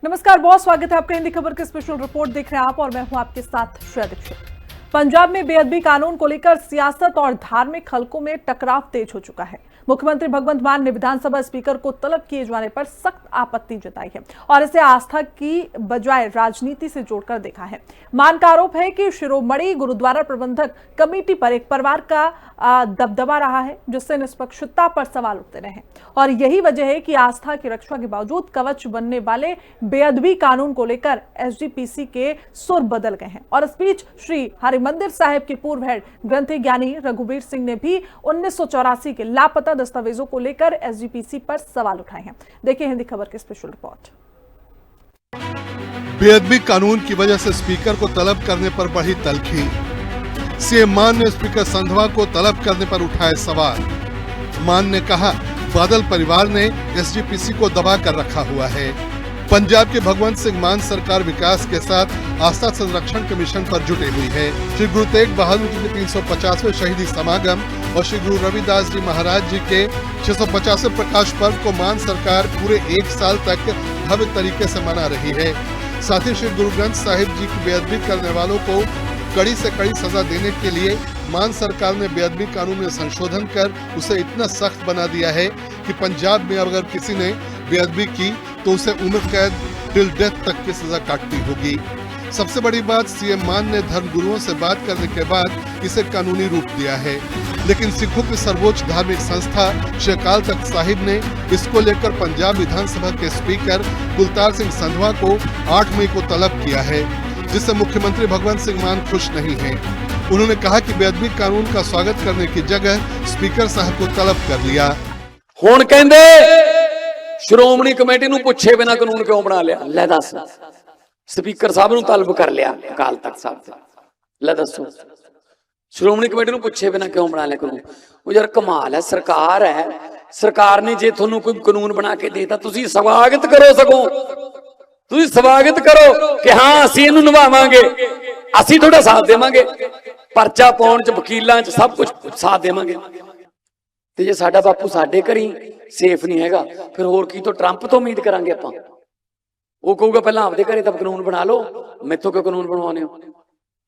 नमस्कार, बहुत स्वागत है आपका हिंदी खबर के स्पेशल रिपोर्ट देख रहे हैं आप और मैं हूं आपके साथ श्रेया दीक्षित। पंजाब में बेअदबी कानून को लेकर सियासत और धार्मिक हलकों में टकराव तेज हो चुका है। मुख्यमंत्री भगवंत मान ने विधानसभा स्पीकर को तलब किए जाने पर सख्त आपत्ति जताई है और इसे आस्था की बजाय राजनीति से जोड़कर देखा है। मान का आरोप है कि शिरोमणि गुरुद्वारा प्रबंधक कमेटी पर एक परिवार का दबदबा रहा है, जिससे निष्पक्षता पर सवाल उठते रहे और यही वजह है कि आस्था की रक्षा के बावजूद कवच बनने वाले बेअदबी कानून को लेकर एसजीपीसी के सुर बदल गए हैं। और इस बीच श्री हरिमंदिर साहिब के पूर्व हेड ग्रंथी ज्ञानी रघुवीर सिंह ने भी 1984 के लापता दस्तावेजों को लेकर एसजीपीसी पर सवाल उठाए हैं। देखिए हिंदी खबर की स्पेशल रिपोर्ट। बेअदबी कानून की वजह से स्पीकर को तलब करने पर बढ़ी तल्खी। सीएम मान ने स्पीकर संधवा को तलब करने पर उठाए सवाल। मान ने कहा, बादल परिवार ने एसजीपीसी को दबा कर रखा हुआ है। पंजाब के भगवंत सिंह मान सरकार विकास के साथ आस्था संरक्षण के मिशन पर जुटी हुई है। श्री गुरु तेग बहादुर जी के 350वें शहीदी समागम और श्री गुरु रविदास जी महाराज जी के 650वें प्रकाश पर्व को मान सरकार पूरे 1 साल तक भव्य तरीके से मना रही है। साथ ही श्री गुरु ग्रंथ साहिब जी की बेअदबी करने वालों को कड़ी से कड़ी सजा देने के लिए मान सरकार ने बेअदबी कानून में संशोधन कर उसे इतना सख्त बना दिया है कि पंजाब में अगर किसी ने बेअदबी की तो उसे उम्र कैद टिल डेथ तक की सजा काटनी होगी। सबसे बड़ी बात, सीएम मान ने धर्मगुरुओं से बात करने के बाद इसे कानूनी रूप दिया है, लेकिन सिखों की सर्वोच्च धार्मिक संस्था श्री अकाल तख्त साहिब ने इसको लेकर पंजाब विधानसभा के स्पीकर कुलतार सिंह संधवा को 8 मई को तलब किया है, जिससे मुख्यमंत्री भगवंत सिंह मान खुश नहीं हैं। उन्होंने कहा कि बेअदबी कानून का स्वागत करने की जगह स्पीकर साहब को तलब कर लिया। हुण कहंदे श्रोमणी कमेटी नूं पुछे बिना कानून क्यों बना लिया? ले दस, स्पीकर साहब नूं तलब कर लिया अकाल तख्त साहब से। ले दसो, श्रोमणी कमेटी नूं पुछे बिना क्यों बना लिया कानून? वो यार कमाल है, सरकार है, सरकार ने जे तुहानूं कोई कानून बना के देता तुसीं स्वागत करो, सगों तुसीं स्वागत करो कि हाँ असीं इहनूं निभावांगे, असीं तुहाडा साथ देवांगे, परचा पाउण च वकीलां च सब कुछ साथ देवांगे। ते जे साडा बापू साडे घर ही सेफ नहीं हैगा, फिर होर की तो ट्रंप तो उम्मीद करांगे आपां? वो कहूगा पहला आपदे घरे तां कानून बना लो, मैथों क्यों कानून बनवाने हो?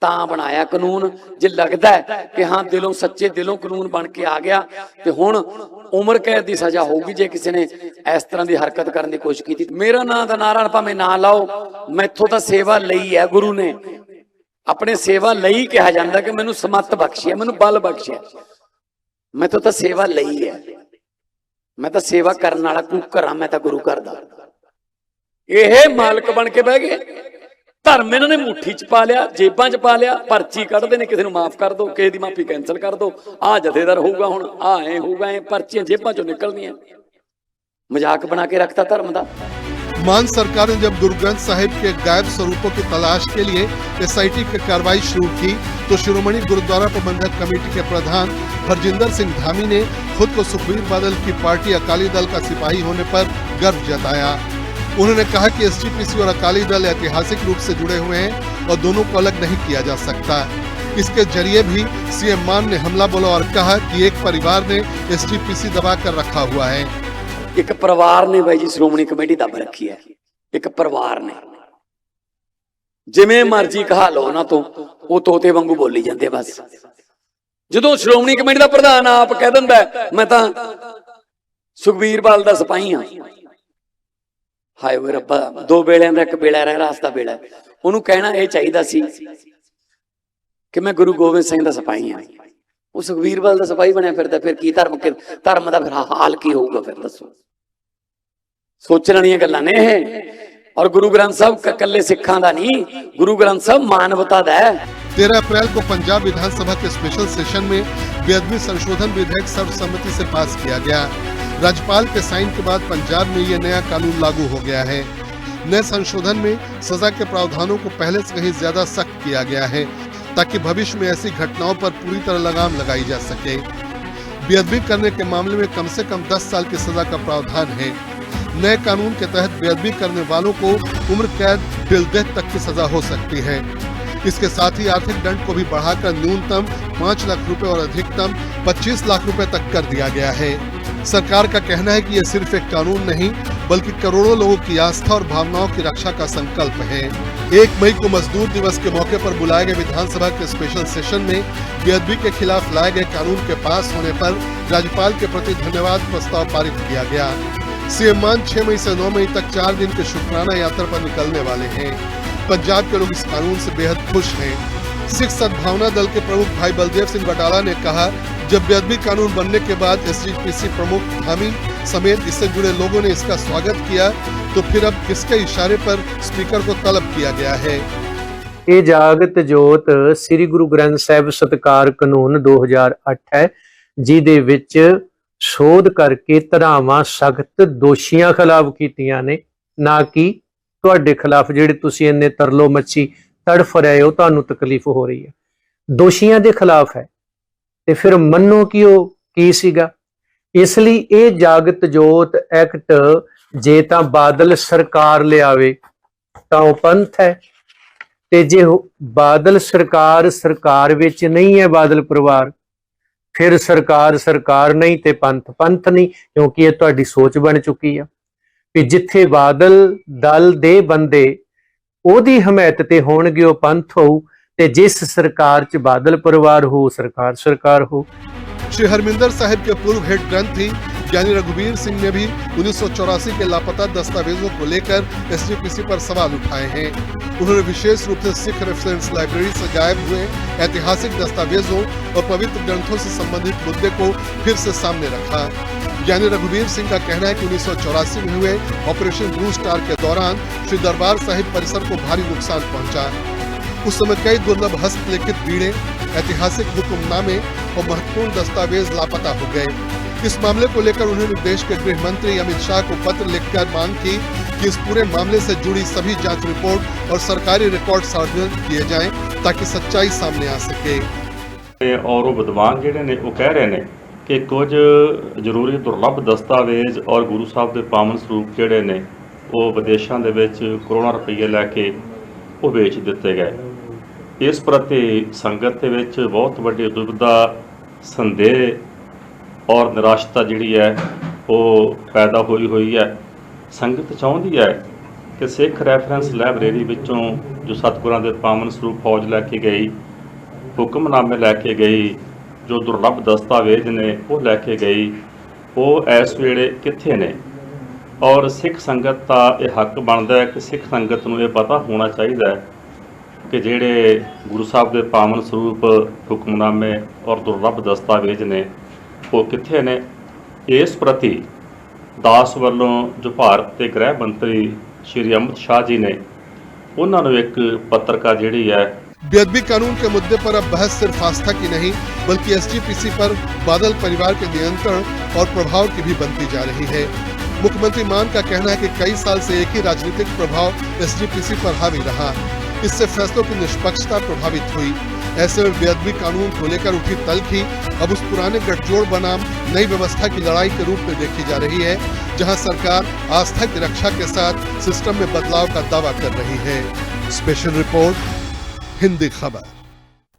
तां बनाया कानून जे लगदा है कि हाँ दिलों सच्चे दिलों कानून बन के आ गया ते हुण उम्र कैद की सजा होगी जे किसी ने इस तरह की हरकत करने की कोशिश की। मेरा नां दा नारा भावें ना लाओ, मैथों तां सेवा लई है, गुरु ने अपने सेवा लई कहा जाता कि मैनू समत बख्शी है, मैनू बल बख्शिया, मैथों तां सेवा लई है, मैं तां सेवा करने वाला कुकर हां, मैं तां गुरु घर दा। यह मालक बन के बह गए, धर्म इन्होंने मुट्ठी च पा लिया, जेबां च पा लिया, पर्ची कढ़दे ने किसी नूं माफ कर दो, किसी दी माफी कैंसल कर दो, आ जथेदार होगा हुण आ ऐ होगा ऐ, पर्चियां जेबां चों निकलदियां। मजाक बना के रखता धर्म दा। मान सरकार ने जब गुरु ग्रंथ साहिब के गायब स्वरूपों की तलाश के लिए एसआईटी की कार्रवाई शुरू की तो शिरोमणि गुरुद्वारा प्रबंधक कमेटी के प्रधान हरजिंदर सिंह धामी ने खुद को सुखबीर बादल की पार्टी अकाली दल का सिपाही होने पर गर्व जताया। उन्होंने कहा कि एसजीपीसी और अकाली दल ऐतिहासिक रूप से जुड़े हुए हैं और दोनों को अलग नहीं किया जा सकता। इसके जरिए भी सीएम मान ने हमला बोला और कहा कि एक परिवार ने एसजीपीसी दबा कर रखा हुआ है। एक परिवार ने भाई जी श्रोमणी कमेटी दब रखी है, एक परिवार ने जिवें मर्जी कहा लो ना तो वो तोते वांगू बोली जाते। बस जदों श्रोमणी कमेटी का प्रधान आप कह दिंदा मैं तां सुखबीर बादल दा सिपाही हां, हाय वे रब्बा, 2 बेड़ियां दा एक बेड़ा रह रास्ता बेड़ा, उन्होंने कहना यह चाहिए सी कि मैं गुरु गोबिंद सिंह दा सिपाही हां। वो सुखबीर बादल दा सिपाही बनया फिरदा, फिर की धर्म दा फिर हाल की होगा? फिर दसो, सोचण वालियां गल्लां ने ये। और गुरु ग्रंथ साहब कल्ले सिखां दा नहीं, गुरु ग्रंथ साहब मानवता दा है। 13 अप्रैल को पंजाब विधानसभा के स्पेशल सेशन में बेअदबी संशोधन विधेयक सर्वसम्मति से पास किया गया। राज्यपाल के साइन के बाद पंजाब में ये नया कानून लागू हो गया है। नए संशोधन में सजा के प्रावधानों को पहले से कहीं ज्यादा सख्त किया गया है ताकि भविष्य में ऐसी घटनाओं पर पूरी तरह लगाम लगाई जा सके। बेअदबी करने के मामले में कम से कम 10 साल की सजा का प्रावधान है। नए कानून के तहत बेअदबी करने वालों को उम्र कैद टिल डेथ तक की सजा हो सकती है। इसके साथ ही आर्थिक दंड को भी बढ़ाकर न्यूनतम 5 लाख रुपए और अधिकतम 25 लाख रुपए तक कर दिया गया है। सरकार का कहना है कि यह सिर्फ एक कानून नहीं बल्कि करोड़ों लोगों की आस्था और भावनाओं की रक्षा का संकल्प है। 1 मई को मजदूर दिवस के मौके पर बुलाए गए विधानसभा के स्पेशल सेशन में बेअदबी के खिलाफ लाए गए कानून के पास होने पर राज्यपाल के प्रति धन्यवाद प्रस्ताव पारित किया गया। सीएम मान 6 मई से 9 मई तक 4 दिन के शुक्राना यात्रा पर निकलने वाले हैं। पंजाब के लोग इस कानून से बेहद खुश हैं। सिख सद्भावना दल के प्रमुख भाई बलदेव सिंह बटाला ने कहा, जब बेअदबी कानून बनने के बाद एसजीपीसी प्रमुख धामी समेत इससे जुड़े लोगों ने इसका स्वागत किया, तो फिर अब किसके इशारे पर स्पीकर को तलब किया गया है। ਇਹ ਜਾਗਤ ਜੋਤ ਸ੍ਰੀ ਗੁਰੂ ਗ੍ਰੰਥ ਸਾਹਿਬ ਸਤਿਕਾਰ ਕਾਨੂੰਨ 2008 ਹੈ, ਜਿਹਦੇ ਵਿੱਚ ਸੋਧ ਕਰਕੇ ਧਾਰਾਵਾਂ ਸਖਤ ਦੋਸ਼ੀਆਂ ਖਿਲਾਫ ਕੀਤੀਆਂ ਨੇ, ਨਾ ਕਿ ਤੁਹਾਡੇ ਖਿਲਾਫ ਜਿਹੜੇ ਤੁਸੀਂ ਇੰਨੇ ਤਰਲੋ ਮੱਛੀ ਤੜਫ ਰਹੇ ਹੋ, ਤੁਹਾਨੂੰ ਤਕਲੀਫ ਹੋ ਰਹੀ ਹੈ। ਦੋਸ਼ੀਆਂ ਦੇ ਖਿਲਾਫ ਹੈ ਤੇ ਫਿਰ ਮੰਨੋ ਕਿ ਉਹ ਕੀ ਸੀਗਾ। ਇਸ ਲਈ ਇਹ ਜਾਗਤ ਜੋਤ ਐਕਟ ਜੇ ਤਾਂ ਬਾਦਲ ਸਰਕਾਰ ਲਿਆਵੇ ਤਾਂ ਉਹ ਪੰਥ ਹੈ, ਤੇ ਜੇ ਬਾਦਲ ਸਰਕਾਰ ਵਿੱਚ ਨਹੀਂ ਹੈ ਬਾਦਲ ਪਰਿਵਾਰ, ਫਿਰ ਸਰਕਾਰ ਨਹੀਂ ਤੇ ਪੰਥ ਨਹੀਂ, ਕਿਉਂਕਿ ਇਹ ਤੁਹਾਡੀ ਸੋਚ ਬਣ ਚੁੱਕੀ ਆ ਕਿ ਜਿੱਥੇ ਬਾਦਲ ਦਲ ਦੇ ਬੰਦੇ ਉਹਦੀ ਹਮਾਇਤ ਤੇ ਹੋਣਗੇ ਉਹ ਪੰਥ ਹੋਊ, ਤੇ ਜਿਸ ਸਰਕਾਰ 'ਚ ਬਾਦਲ ਪਰਿਵਾਰ ਹੋ ਸਰਕਾਰ ਹੋ। श्री हरमिंदर साहिब के पूर्व हेड ग्रंथी ज्ञानी रघुवीर सिंह ने भी 1984 के लापता दस्तावेजों को लेकर एसजीपीसी पर सवाल उठाए हैं। उन्होंने विशेष रूप से सिख रेफरेंस लाइब्रेरी से गायब हुए ऐतिहासिक दस्तावेजों और पवित्र ग्रंथों से संबंधित मुद्दे को फिर से सामने रखा। ज्ञानी रघुवीर सिंह का कहना है कि 1984 में हुए ऑपरेशन ब्लू स्टार के दौरान श्री दरबार साहिब परिसर को भारी नुकसान पहुंचा। उस समय कई दुर्लभ हस्तलिखित बीड़े, ऐतिहासिक हुक्मनामे और महत्वपूर्ण दस्तावेज लापता हो गए। इस मामले को लेकर उन्होंने देश के गृह मंत्री अमित शाह को पत्र लिखकर मांग की कि इस पूरे मामले से जुड़ी सभी जांच रिपोर्ट और सरकारी रिकॉर्ड सार्वजनिक किए जाएं, ताकि सच्चाई सामने आ सके। और वो विद्वान ਜਿਹੜੇ ਨੇ ਉਹ ਕਹਿ ਰਹੇ ਨੇ ਕਿ ਕੁਝ ਜ਼ਰੂਰੀ ਦੁਰਲੱਭ ਦਸਤਾਵੇਜ਼ ਔਰ ਗੁਰੂ ਸਾਹਿਬ ਦੇ ਪਾਵਨ ਸਰੂਪ ਜਿਹੜੇ ਨੇ ਉਹ ਵਿਦੇਸ਼ਾਂ ਦੇ ਵਿੱਚ ਕਰੋੜਾਂ ਰੁਪਏ ਲੈ ਕੇ ਉਹ ਵੇਚ ਦਿੱਤੇ ਗਏ। ਇਸ ਪ੍ਰਤੀ ਸੰਗਤ ਦੇ ਵਿੱਚ ਬਹੁਤ ਵੱਡੀ ਦੁਬਿਧਾ, ਸੰਦੇਹ ਔਰ ਨਿਰਾਸ਼ਤਾ ਜਿਹੜੀ ਹੈ ਉਹ ਪੈਦਾ ਹੋਈ ਹੈ। ਸੰਗਤ ਚਾਹੁੰਦੀ ਹੈ ਕਿ ਸਿੱਖ ਰੈਫਰੈਂਸ ਲਾਇਬ੍ਰੇਰੀ ਵਿੱਚੋਂ ਜੋ ਸਤਿਗੁਰਾਂ ਦੇ ਪਾਵਨ ਸਰੂਪ ਫੌਜ ਲੈ ਕੇ ਗਈ, ਹੁਕਮਨਾਮੇ ਲੈ ਕੇ ਗਈ, ਜੋ ਦੁਰਲੱਭ ਦਸਤਾਵੇਜ਼ ਨੇ ਉਹ ਲੈ ਕੇ ਗਈ, ਉਹ ਇਸ ਵੇਲੇ ਕਿੱਥੇ ਨੇ। ਔਰ ਸਿੱਖ ਸੰਗਤ ਦਾ ਇਹ ਹੱਕ ਬਣਦਾ ਹੈ ਕਿ ਸਿੱਖ ਸੰਗਤ ਨੂੰ ਇਹ ਪਤਾ ਹੋਣਾ ਚਾਹੀਦਾ ਹੈ ਕਿ ਜਿਹੜੇ ਗੁਰੂ ਸਾਹਿਬ ਦੇ ਪਾਵਨ ਸਰੂਪ ਹੁਕਮਨਾਮੇ ਔਰ ਦੁਰਲੱਭ ਦਸਤਾਵੇਜ਼ ਨੇ ਉਹ ਕਿੱਥੇ ਨੇ। ਇਸ ਪ੍ਰਤੀ ਦਾਸ ਵੱਲੋਂ ਜੋ ਭਾਰਤ ਦੇ ਗ੍ਰਹਿ ਮੰਤਰੀ ਸ਼੍ਰੀ ਅਮਿਤ शाह जी ਨੇ ਉਹਨਾਂ ਨੂੰ ਇੱਕ ਪੱਤਰਕਾਰ ਜਿਹੜੀ ਹੈ। बेअदबी कानून के मुद्दे पर अब बहस सिर्फ आस्था की नहीं, बल्कि एसजीपीसी पर बादल परिवार के नियंत्रण और प्रभाव की भी बनती जा रही है। मुख्यमंत्री मान का कहना है कि कई साल से एक ही राजनीतिक प्रभाव एसजीपीसी पर हावी रहा, इससे फैसलों की निष्पक्षता प्रभावित हुई। ऐसे में बेअदबी कानून को लेकर उठी तल्खी अब उस पुराने गठजोड़ बनाम नई व्यवस्था की लड़ाई के रूप में देखी जा रही है, जहां सरकार आस्था की रक्षा के साथ सिस्टम में बदलाव का दावा कर रही है। स्पेशल रिपोर्ट, हिंदी खबर।